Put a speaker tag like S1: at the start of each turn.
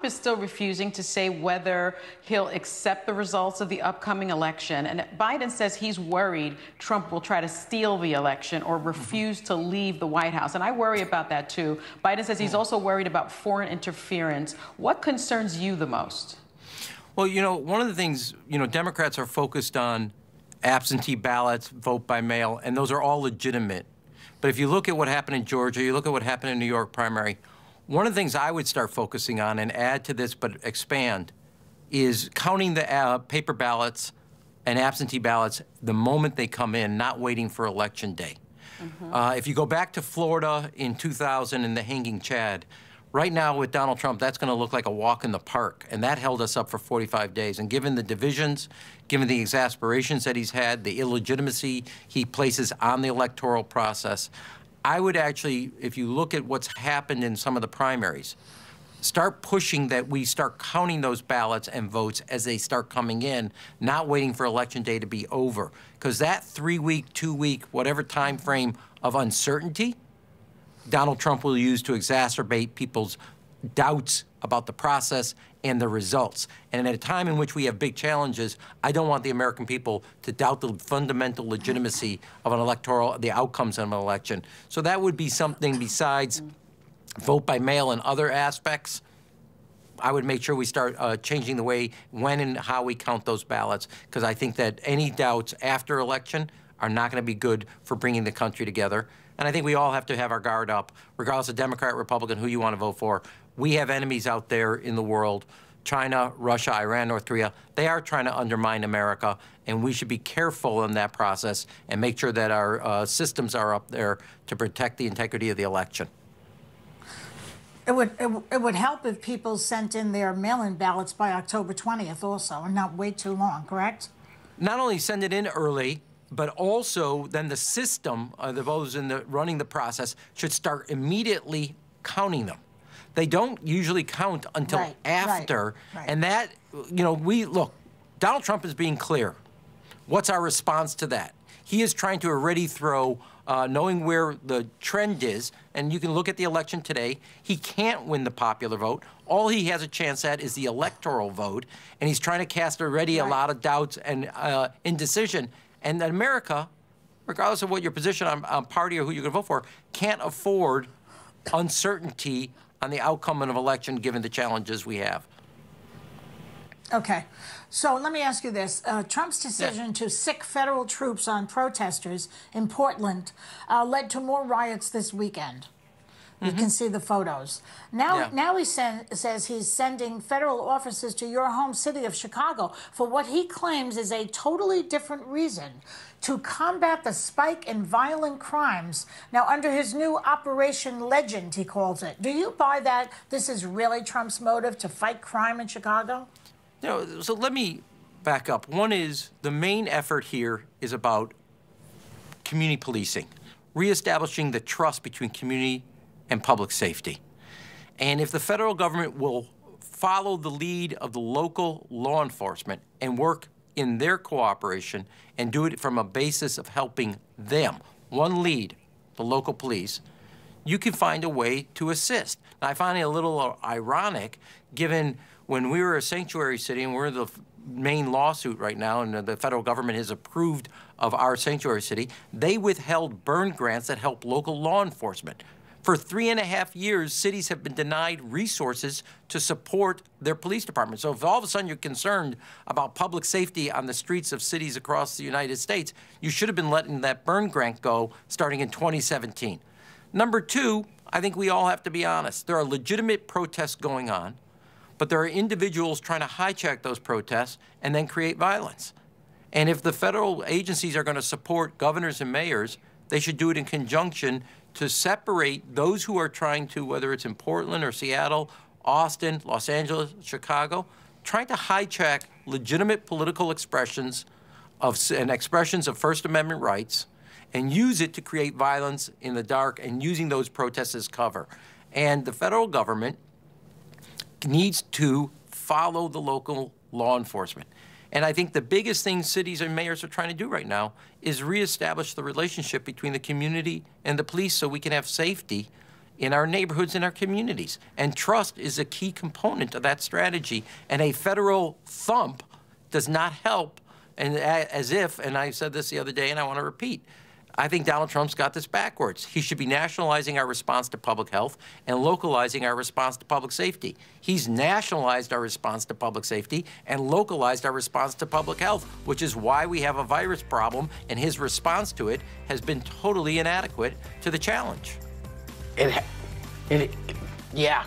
S1: is still refusing to say whether he'll accept the results of the upcoming election. And Biden says he's worried Trump will try to steal the election or refuse to leave the White House. And I worry about that, too. Biden says he's also worried about foreign interference. What concerns you the most?
S2: Well, you know, one of the things, you know, Democrats are focused on absentee ballots, vote by mail, and those are all legitimate. But if you look at what happened in Georgia, you look at what happened in New York primary, one of the things I would start focusing on and add to this but expand is counting the paper ballots and absentee ballots the moment they come in, not waiting for Election Day. If you go back to Florida in 2000 in the Hanging Chad, right now with Donald Trump, that's going to look like a walk in the park, and that held us up for 45 days. And given the divisions, given the exasperations that he's had, the illegitimacy he places on the electoral process, I would actually, if you look at what's happened in some of the primaries, start pushing that we start counting those ballots and votes as they start coming in, not waiting for Election Day to be over. Because that 3-week, 2-week, whatever time frame of uncertainty, Donald Trump will use to exacerbate people's doubts about the process and the results. And at a time in which we have big challenges, I don't want the American people to doubt the fundamental legitimacy of an electoral, the outcomes of an election. So that would be something besides vote by mail and other aspects. I would make sure we start changing the way, when and how we count those ballots, because I think that any doubts after election are not going to be good for bringing the country together. And I think we all have to have our guard up, regardless of Democrat, Republican, who you want to vote for. We have enemies out there in the world, China, Russia, Iran, North Korea. They are trying to undermine America, and we should be careful in that process and make sure that our systems are up there to protect the integrity of the election.
S3: It would help if people sent in their mail-in ballots by October 20th also, and not wait too long, correct?
S2: Not only send it in early, but also then the system, those running the process, should start immediately counting them. They don't usually count until after. And that, you know, look, Donald Trump is being clear. What's our response to that? He is trying to already throw, knowing where the trend is, and you can look at the election today, he can't win the popular vote. All he has a chance at is the electoral vote, and he's trying to cast already a lot of doubts and indecision. And that America, regardless of what your position on party or who you're going to vote for, can't afford uncertainty on the outcome of an election given the challenges we have.
S3: Okay. So let me ask you this. Trump's decision to sic federal troops on protesters in Portland led to more riots this weekend. You can see the photos. Now he says he's sending federal officers to your home city of Chicago for what he claims is a totally different reason, to combat the spike in violent crimes. Now, under his new Operation Legend, he calls it. Do you buy that this is really Trump's motive, to fight crime in Chicago?
S2: You know, so let me back up. One is the main effort here is about community policing, reestablishing the trust between community and public safety. And if the federal government will follow the lead of the local law enforcement and work in their cooperation and do it from a basis of helping them, one lead, the local police, you can find a way to assist. Now, I find it a little ironic, given when we were a sanctuary city, and we're the main lawsuit right now, and the federal government has approved of our sanctuary city, they withheld burn grants that help local law enforcement. For 3.5 years, cities have been denied resources to support their police department. So if all of a sudden you're concerned about public safety on the streets of cities across the United States, you should have been letting that burn grant go starting in 2017. Number two, I think we all have to be honest. There are legitimate protests going on, but there are individuals trying to hijack those protests and then create violence. And if the federal agencies are going to support governors and mayors, they should do it in conjunction to separate those who are trying to, whether it's in Portland or Seattle, Austin, Los Angeles, Chicago, trying to hijack legitimate political expressions and expressions of First Amendment rights and use it to create violence in the dark and using those protests as cover. And the federal government needs to follow the local law enforcement. And I think the biggest thing cities and mayors are trying to do right now is reestablish the relationship between the community and the police so we can have safety in our neighborhoods, in our communities. And trust is a key component of that strategy. And a federal thump does not help. And as if, and I said this the other day and I want to repeat, I think Donald Trump's got this backwards. He should be nationalizing our response to public health and localizing our response to public safety. He's nationalized our response to public safety and localized our response to public health, which is why we have a virus problem, and his response to it has been totally inadequate to the challenge.
S4: Yeah.